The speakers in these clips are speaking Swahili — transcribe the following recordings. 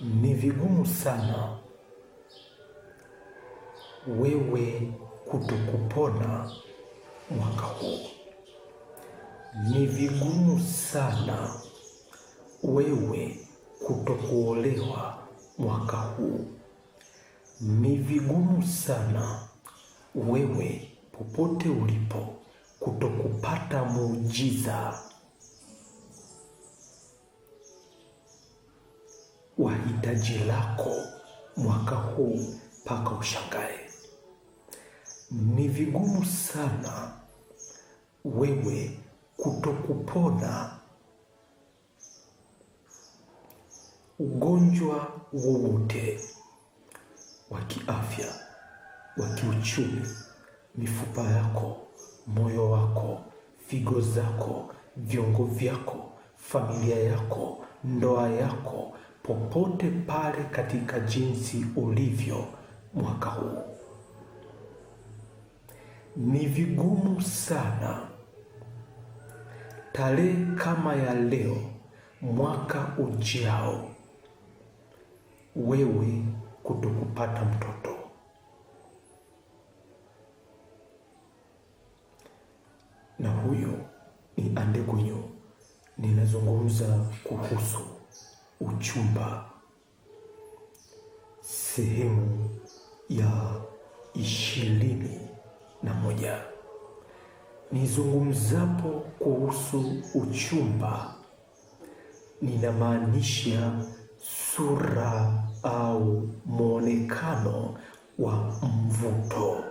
Ni vigumu sana wewe kutokupona mwaka huu. Ni vigumu sana wewe kutokuolewa mwaka huu. Ni vigumu sana wewe popote ulipo kutokupata muujiza wa hitaji lako mwaka huu mpaka ushangae. Ni vigumu sana wewe kutokupona ugonjwa wowote wa kiafya, wa kiuchumi, mifupa yako, moyo wako, figo zako, viungo vyako, familia yako, ndoa yako, popote pale katika jinsi ulivyo mwaka huu. Ni vigumu sana tarehe kama ya leo mwaka ujao wewe kutokupata mtoto. Na huyo ni Andegunyu. Ninazungumza kuhusu uchumba, sehemu ya 21. Nizungumzapo kuhusu uchumba, ninamaanisha sura au muonekano wa mvuto.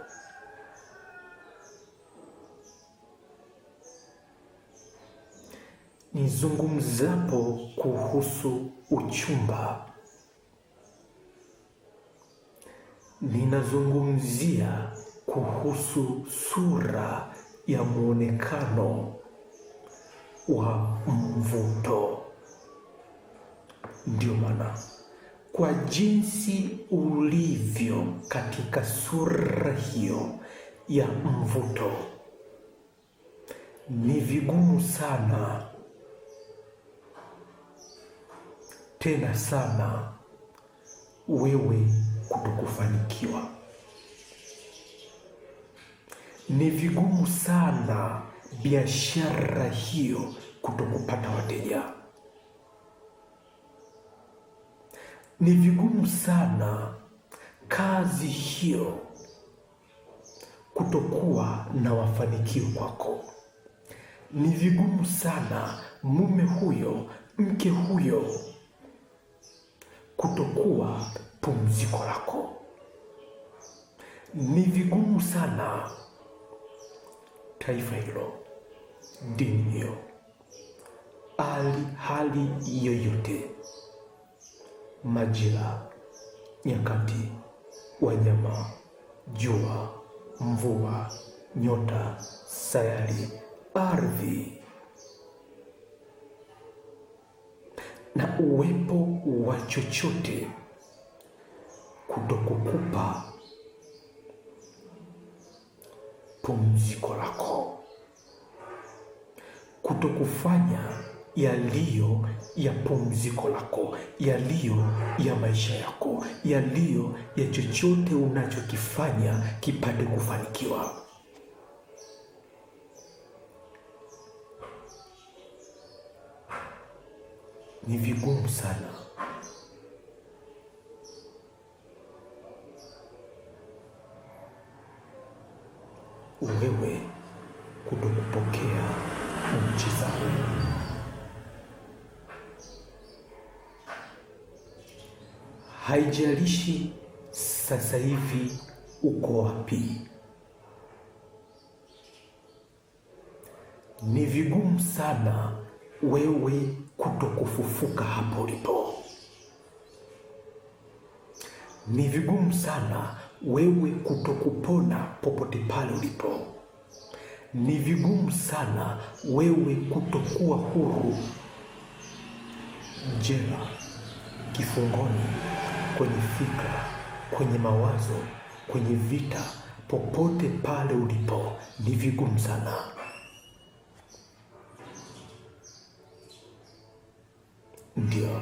Nizungumzapo kuhusu uchumba, ninazungumzia kuhusu sura ya muonekano wa mvuto. Ndio maana kwa jinsi ulivyo katika sura hiyo ya mvuto, ni vigumu sana tena sana wewe kutokufanikiwa. Ni vigumu sana biashara hiyo kutokupata wateja. Ni vigumu sana kazi hiyo kutokuwa na mafanikio kwako. Ni vigumu sana mume huyo, mke huyo kutokuwa pumziko lako. Ni vigumu sana taifa hilo, dini hiyo, hali yoyote, majira, nyakati, wanyama, jua, mvua, nyota, sayari, ardhi na uwepo wa chochote kutokukupa pumziko lako, kutokufanya yaliyo ya pumziko lako, yaliyo ya maisha yako, yaliyo ya chochote unachokifanya kipate kufanikiwa. Ni vigumu sana wewe kutokupokea muujiza huu. Haijalishi sasa hivi uko wapi, ni vigumu sana wewe kutokufufuka hapo ulipo. Ni vigumu sana wewe kutokupona popote pale ulipo. Ni vigumu sana wewe kutokuwa huru jela, kifungoni, kwenye fikra, kwenye mawazo, kwenye vita, popote pale ulipo. Ni vigumu sana. Ndio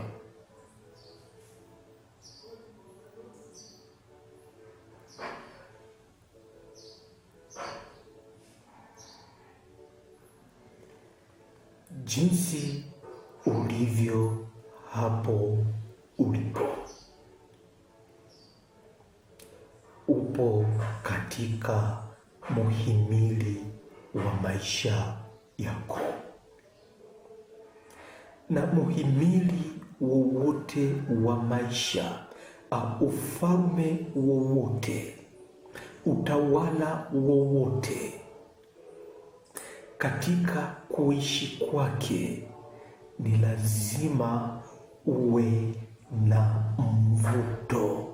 jinsi ulivyo hapo ulipo. Upo katika muhimili wa maisha yako, na muhimili wowote wa maisha, ufalme wowote, utawala wowote, katika kuishi kwake ni lazima uwe na mvuto.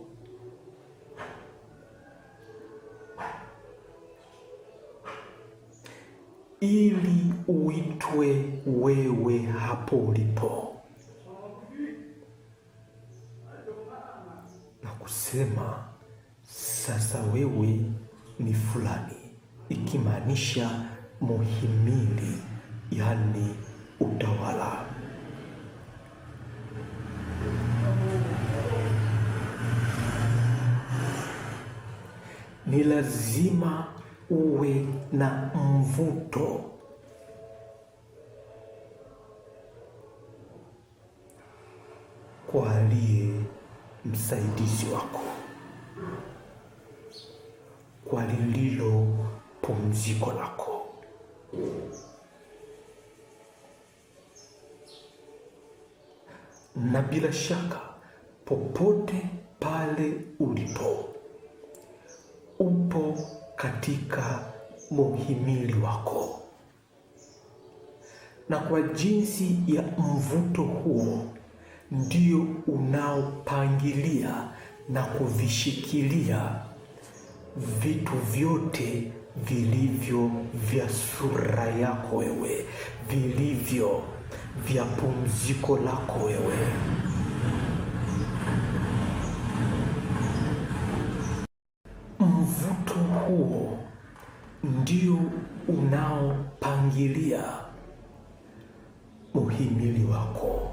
Ili uitwe wewe hapo ulipo, na kusema sasa wewe ni fulani, ikimaanisha muhimili, yani utawala. Ni lazima uwe na mvuto. Kwa aliye msaidizi wako, kwa lililo pumziko lako. Na bila shaka popote pale ulipo, upo katika muhimili wako, na kwa jinsi ya mvuto huo ndio unaopangilia na kuvishikilia vitu vyote vilivyo vya sura yako wewe, vilivyo vya pumziko lako wewe. Mvuto huo ndio unaopangilia muhimili wako,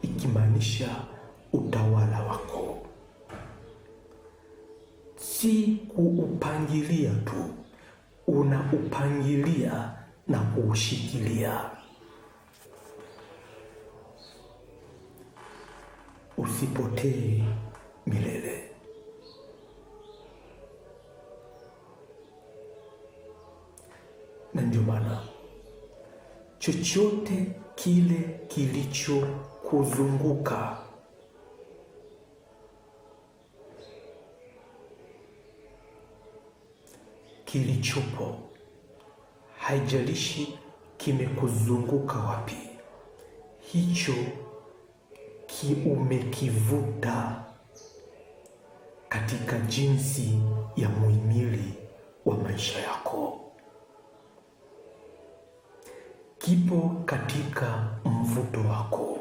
ikimaanisha utawala wako. Si kuupangilia tu, unaupangilia na kuushikilia. Usipotee milele. Na ndio maana chochote kile kilichokuzunguka kilichopo, haijalishi kimekuzunguka wapi, hicho umekivuta katika jinsi ya muhimili wa maisha yako, kipo katika mvuto wako,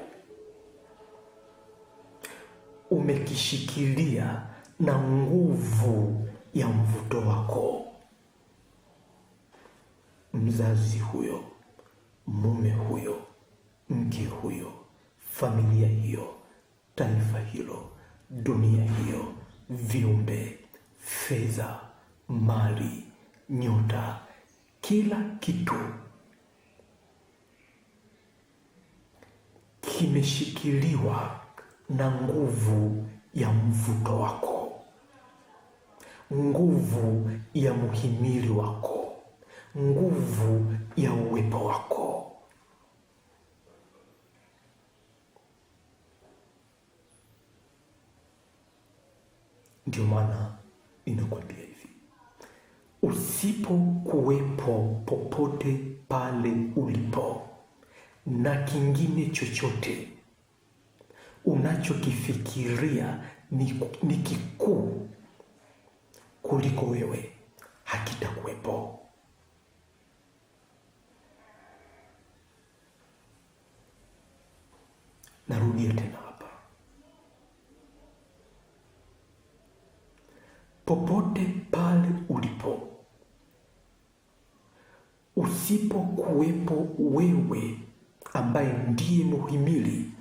umekishikilia na nguvu ya mvuto wako. Mzazi huyo, mume huyo, mke huyo, familia hiyo, taifa hilo, dunia hiyo, viumbe, fedha, mali, nyota, kila kitu kimeshikiliwa na nguvu ya mvuto wako, nguvu ya muhimili wako, nguvu ya uwepo wako. Ndio maana inakwambia hivi, usipokuwepo popote pale ulipo, na kingine chochote unachokifikiria ni kikuu kuliko wewe, hakitakuwepo. Narudia tena hapa, popote pale ulipo, usipokuwepo wewe ambaye ndiye muhimili,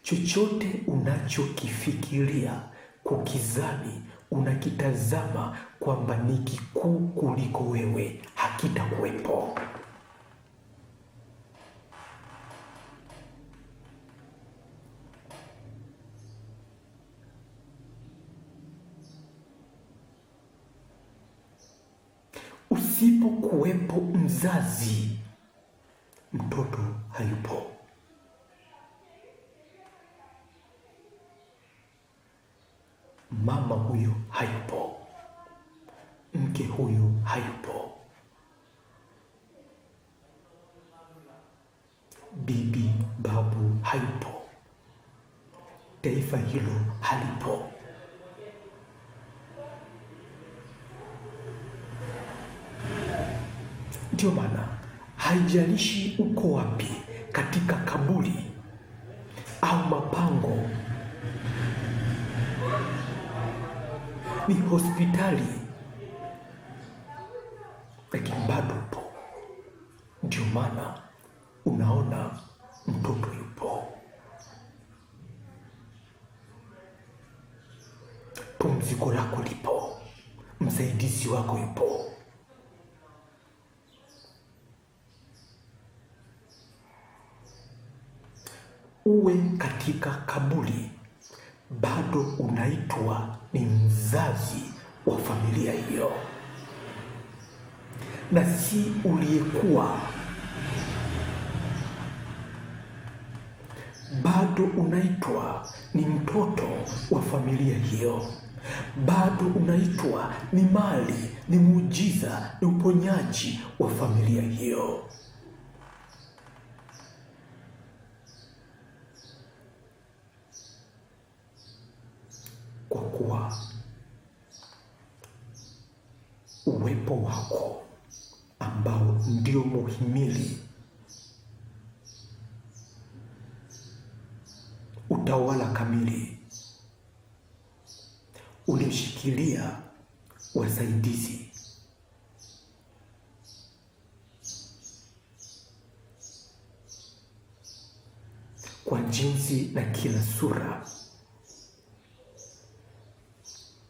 chochote unachokifikiria, kukizani, unakitazama kwamba ni kikuu kuliko wewe, hakitakuwepo. asipokuwepo mzazi, mtoto hayupo. Mama huyo hayupo, mke huyo hayupo, bibi babu hayupo, taifa hilo halipo. Ndio maana haijalishi uko wapi, katika kaburi au mapango, ni hospitali, lakini bado upo. Ndio maana unaona mtoto yupo, pumziko lako lipo, msaidizi wako yupo. Uwe katika kaburi, bado unaitwa ni mzazi wa familia hiyo, na si uliyekuwa. Bado unaitwa ni mtoto wa familia hiyo, bado unaitwa ni mali, ni muujiza, ni uponyaji wa familia hiyo. Kwa kuwa uwepo wako ambao ndio muhimili, utawala kamili, ulishikilia wasaidizi, kwa jinsi na kila sura,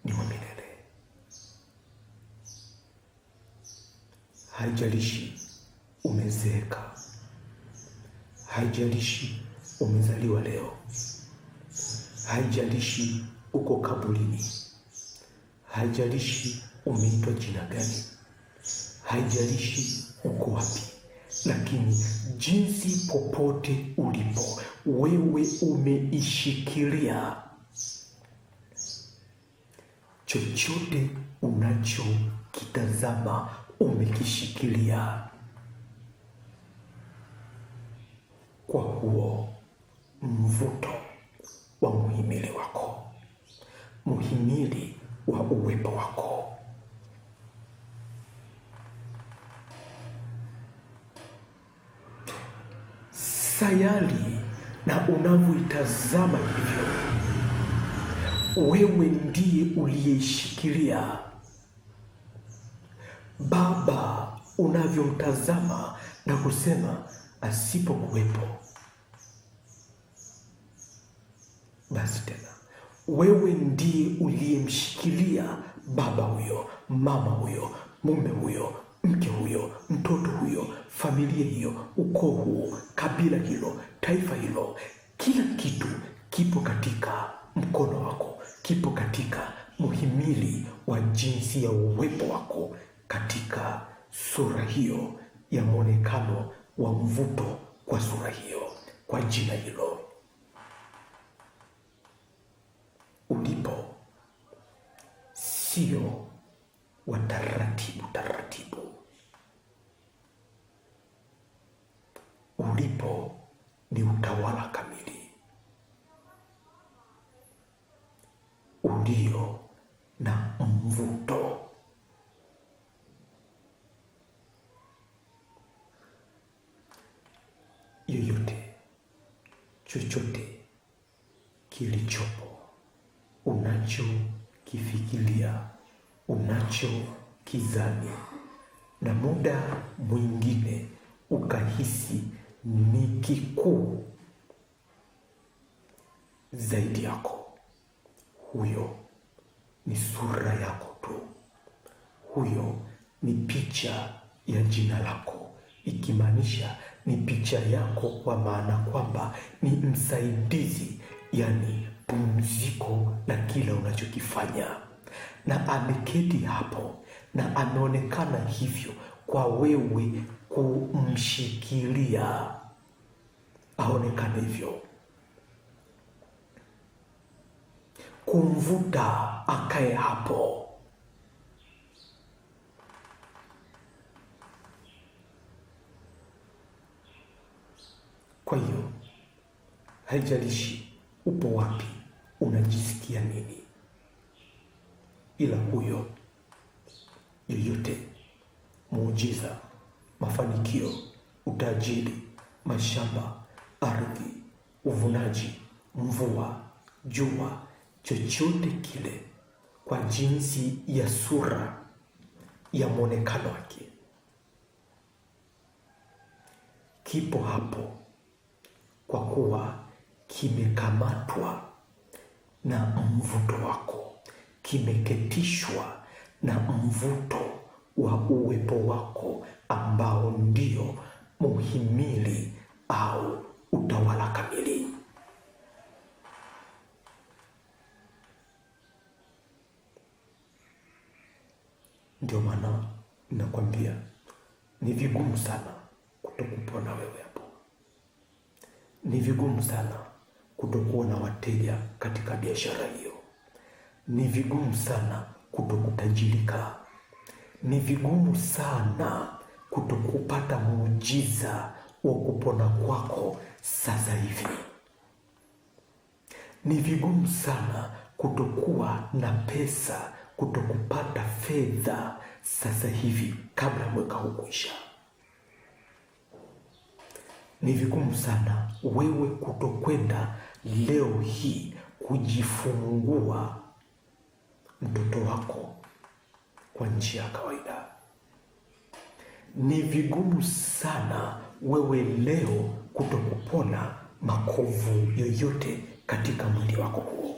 ni wa milele. Haijalishi umezeeka, haijalishi umezaliwa leo, haijalishi uko kaburini, haijalishi umeitwa jina gani, haijalishi uko wapi, lakini jinsi popote ulipo, wewe umeishikilia. Chochote unachokitazama umekishikilia. Kwa huo mvuto wa muhimili wako, muhimili wa uwepo wako. Sayari na unavyoitazama hivyo, wewe ndiye uliyeishikilia. Baba unavyomtazama na kusema asipokuwepo, basi tena wewe ndiye uliyemshikilia baba huyo, mama huyo, mume huyo, mke huyo, mtoto huyo, familia hiyo, ukoo huo, kabila hilo, taifa hilo. Kila kitu kipo katika mkono wako, kipo katika muhimili wa jinsi ya uwepo wako, katika sura hiyo ya mwonekano wa mvuto kwa sura hiyo, kwa jina hilo. Ulipo sio wa taratibu taratibu, ulipo ni utawala kamili ulio na mvuto. Yoyote, chochote kilichopo, unachokifikiria, unachokizani, na muda mwingine ukahisi ni kikuu zaidi yako, huyo ni sura yako tu. Huyo ni picha ya jina lako, ikimaanisha ni picha yako, kwa maana kwamba ni msaidizi, yani pumziko la kila unachokifanya. Na ameketi hapo na ameonekana hivyo kwa wewe kumshikilia, aonekane hivyo, kumvuta akae hapo. Kwa hiyo haijalishi upo wapi, unajisikia nini, ila huyo yoyote, muujiza, mafanikio, utajiri, mashamba, ardhi, uvunaji, mvua, jua, chochote kile, kwa jinsi ya sura ya mwonekano wake, kipo hapo kwa kuwa kimekamatwa na mvuto wako, kimeketishwa na mvuto wa uwepo wako ambao ndio muhimili au utawala kamili. Ndio maana nakwambia ni vigumu sana kutokupona wewe hapo. Ni vigumu sana kutokuwa na wateja katika biashara hiyo. Ni vigumu sana kutokutajirika. Ni vigumu sana kutokupata muujiza wa kupona kwako sasa hivi. Ni vigumu sana kutokuwa na pesa, kutokupata fedha sasa hivi kabla mwaka huu kuisha. Ni vigumu sana wewe kutokwenda leo hii kujifungua mtoto wako kwa njia ya kawaida. Ni vigumu sana wewe leo kutokupona makovu yoyote katika mwili wako huo.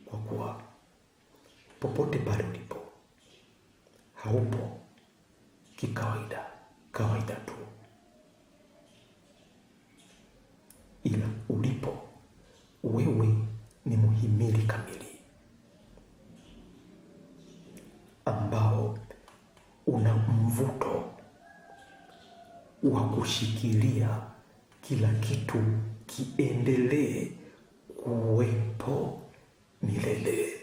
Kwa kuwa popote pale ulipo, haupo kawaida tu, ila ulipo wewe ni muhimili kamili ambao una mvuto wa kushikilia kila kitu kiendelee kuwepo milele.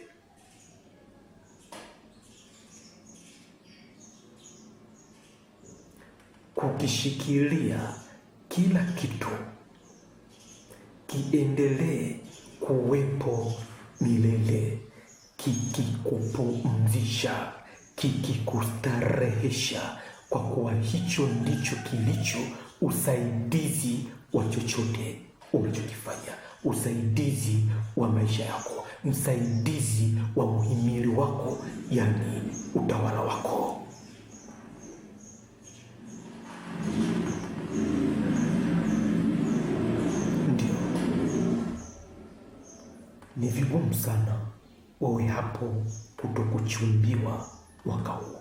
Kukishikilia kila kitu kiendelee kuwepo milele, kikikupumzisha, kikikustarehesha, kwa kuwa hicho ndicho kilicho usaidizi wa chochote unachokifanya, usaidizi wa maisha yako, msaidizi wa muhimili wako, yani utawala wako. Ndio, ni vigumu sana wewe hapo kutokuchumbiwa mwaka huu,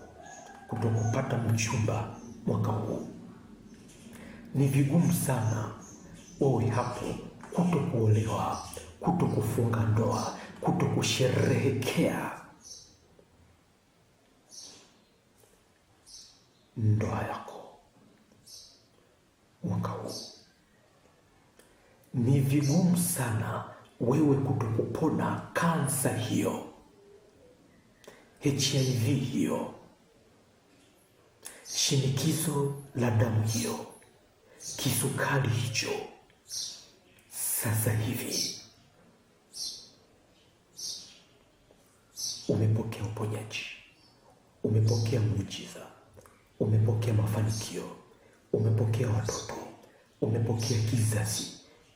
kutokupata mchumba mwaka huu. Ni vigumu sana wewe hapo kutokuolewa, kutokufunga ndoa, kutokusherehekea ndoa yako mwaka huu. Ni vigumu sana wewe kutokupona kansa hiyo, HIV hiyo, shinikizo la damu hiyo, kisukari hicho. Sasa hivi umepokea uponyaji, umepokea muujiza, umepokea mafanikio, umepokea watoto, umepokea kizazi,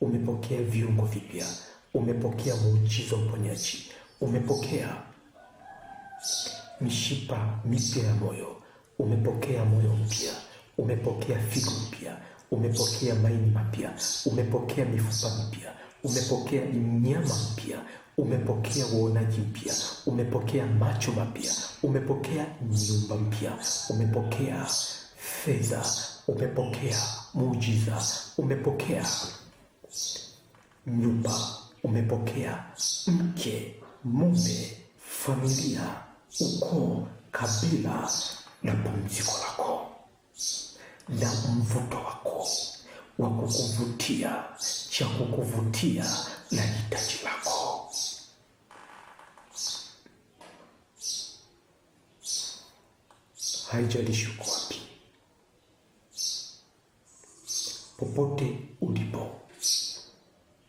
umepokea viungo vipya, umepokea muujiza uponyaji, umepokea mishipa mipya ya moyo, umepokea moyo mpya, umepokea figo mpya, umepokea maini mapya, umepokea mifupa mipya, umepokea nyama mpya, umepokea uonaji mpya, umepokea macho mapya, umepokea nyumba mpya, umepokea fedha, umepokea muujiza, umepokea nyumba, umepokea mke, mume, familia, ukoo, kabila la pumziko lako, la mvuto wako wa kukuvutia, cha kukuvutia la hitaji lako. Haijalishi uko wapi, popote ulipo,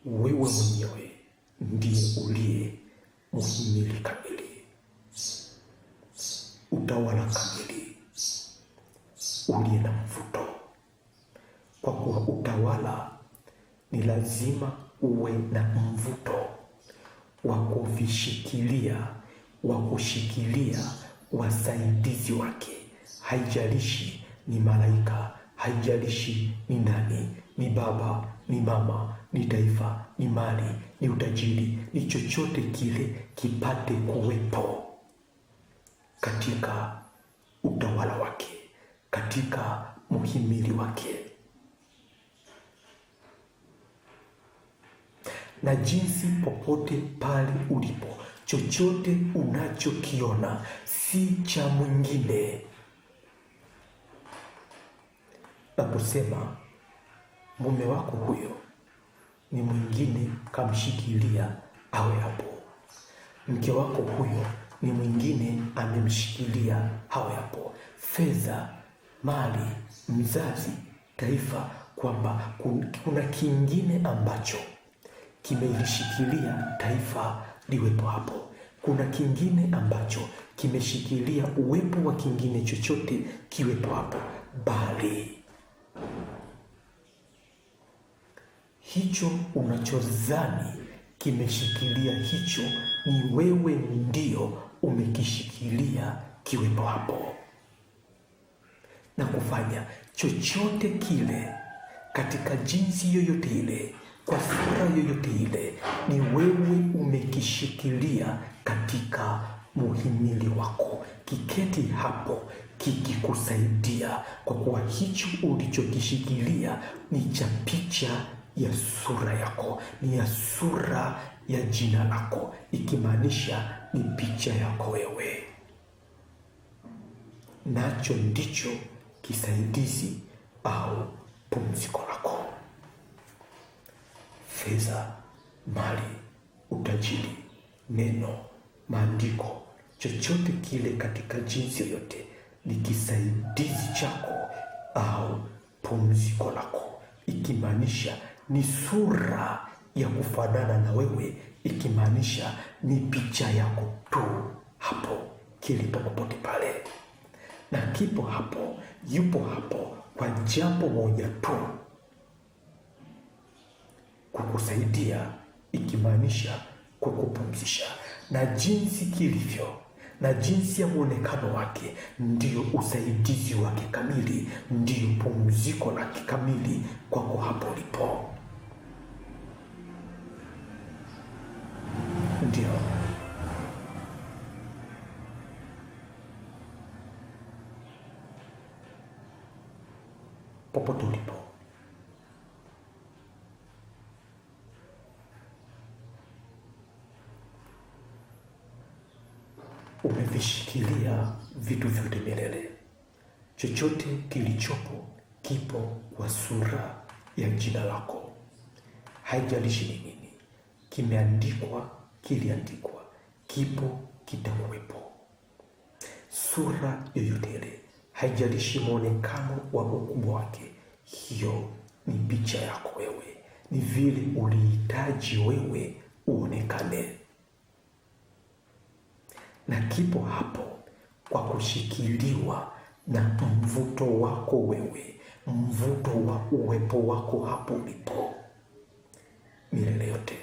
wewe mwenyewe ndiye uliye muhimili kamili, utawala kamili, uliye na mvuto. Kwa kuwa utawala ni lazima uwe na mvuto wa kuvishikilia, wa kushikilia wasaidizi wake. Haijalishi ni malaika, haijalishi ni nani, ni baba, ni mama, ni taifa, ni mali, ni utajiri, ni chochote kile, kipate kuwepo katika utawala wake, katika muhimili wake. Na jinsi popote pale ulipo, chochote unachokiona si cha mwingine. Naposema mume wako huyo ni mwingine kamshikilia awe hapo, mke wako huyo ni mwingine amemshikilia awe hapo, fedha, mali, mzazi, taifa, kwamba kuna kingine ambacho kimelishikilia taifa liwepo hapo. Kuna kingine ambacho kimeshikilia uwepo wa kingine chochote kiwepo hapo, bali hicho unachozani kimeshikilia hicho, ni wewe ndio umekishikilia kiwepo hapo, na kufanya chochote kile katika jinsi yoyote ile, kwa sura yoyote ile, ni wewe umekishikilia katika muhimili wako, kiketi hapo kikikusaidia, kwa kuwa hicho ulichokishikilia ni cha picha ya sura yako, ni ya sura ya jina lako, ikimaanisha ni picha yako wewe, nacho ndicho kisaidizi au pumziko lako. Fedha, mali, utajiri, neno, maandiko, chochote kile katika jinsi yoyote ni kisaidizi chako au pumziko lako, ikimaanisha ni sura ya kufanana na wewe, ikimaanisha ni picha yako tu hapo kilipo popote pale, na kipo hapo, yupo hapo kwa jambo moja tu, kukusaidia, ikimaanisha kukupumzisha. Na jinsi kilivyo na jinsi ya muonekano wake ndio usaidizi wake kamili, ndio pumziko lake kamili kwako hapo ulipo. Ndio popote ulipo, umevishikilia vitu vyote milele. Chochote kilichopo kipo kwa sura ya jina lako. Haijalishi ni nini, kimeandikwa, kiliandikwa, kipo, kitakuwepo. Sura yoyote ile, haijalishi muonekano wa ukubwa wake, hiyo ni picha yako wewe, ni vile ulihitaji wewe uonekane, na kipo hapo kwa kushikiliwa na mvuto wako wewe, mvuto wa uwepo wako hapo ulipo milele yote.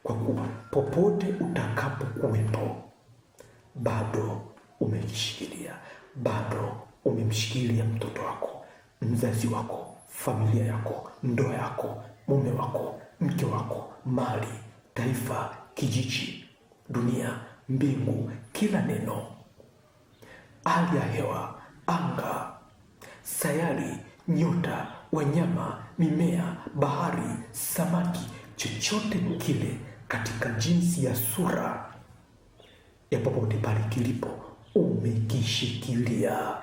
Kwa kuwa popote utakapokuwepo, bado umejishikilia, bado umemshikilia mtoto wako, mzazi wako, familia yako, ndoa yako, mume wako, mke wako, mali, taifa, kijiji, dunia, mbingu, kila neno, hali ya hewa, anga, sayari, nyota, wanyama, mimea, bahari, samaki, chochote kile katika jinsi ya sura ya popote pale kilipo, umekishikilia,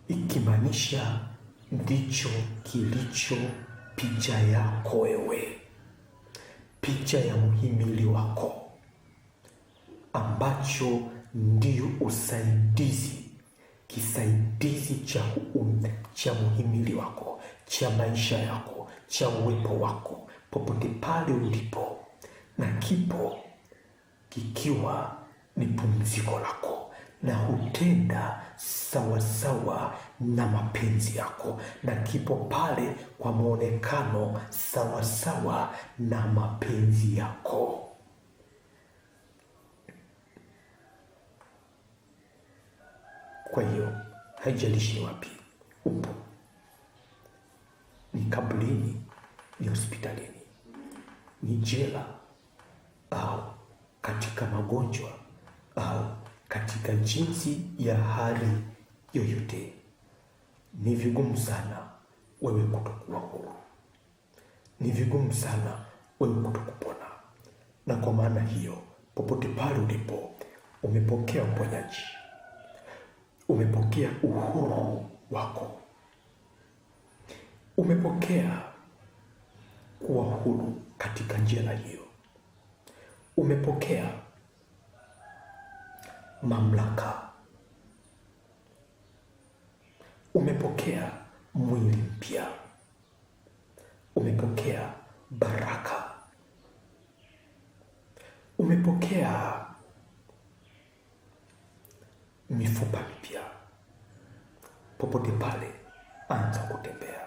ikimaanisha ndicho kilicho picha yako wewe, picha ya muhimili wako, ambacho ndio usaidizi, kisaidizi cha muhimili wako, cha maisha yako, cha uwepo wako popote pale ulipo, na kipo kikiwa ni pumziko lako, na hutenda sawasawa na mapenzi yako, na kipo pale kwa muonekano sawasawa na mapenzi yako. Kwa hiyo haijalishi ni wapi upo, ni kaburini, ni hospitalini, ni jela, au katika magonjwa, au katika jinsi ya hali yoyote, ni vigumu sana wewe kutokuwa huru, ni vigumu sana wewe kutokupona. Na kwa maana hiyo, popote pale ulipo, umepokea uponyaji, umepokea uhuru wako, umepokea kuwa huru katika jela hiyo, umepokea mamlaka, umepokea mwili mpya, umepokea baraka, umepokea mifupa mipya. Popote pale anza kutembea,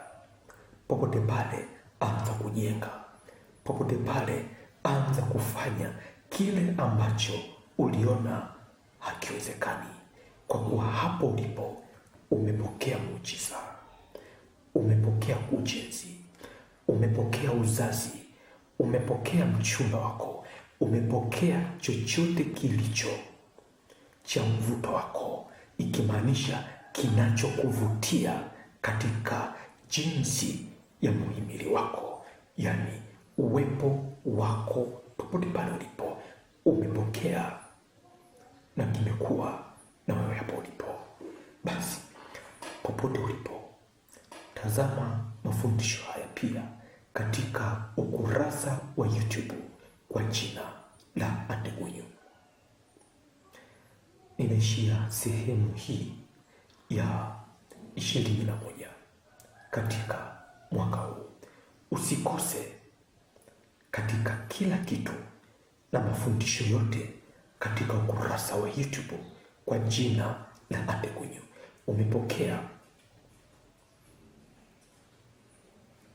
popote pale anza kujenga, popote pale anza kufanya kile ambacho uliona hakiwezekani, kwa kuwa hapo ulipo umepokea muujiza, umepokea ujenzi, umepokea uzazi, umepokea mchumba wako, umepokea chochote kilicho cha mvuto wako, ikimaanisha kinachokuvutia katika jinsi ya muhimili wako, yani uwepo wako popote pale ulipo umepokea na kimekuwa na wewe hapo ulipo. Basi popote ulipo, tazama mafundisho haya pia katika ukurasa wa YouTube kwa jina la Andegunyu. Nimeishia sehemu hii ya 21 katika mwaka huu. Usikose katika kila kitu na mafundisho yote katika ukurasa wa YouTube kwa jina la Andegunyu. Umepokea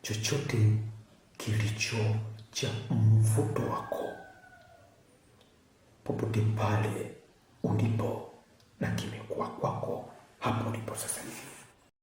chochote kilicho cha mvuto wako popote pale ulipo, na kimekuwa kwako hapo ulipo sasa hivi.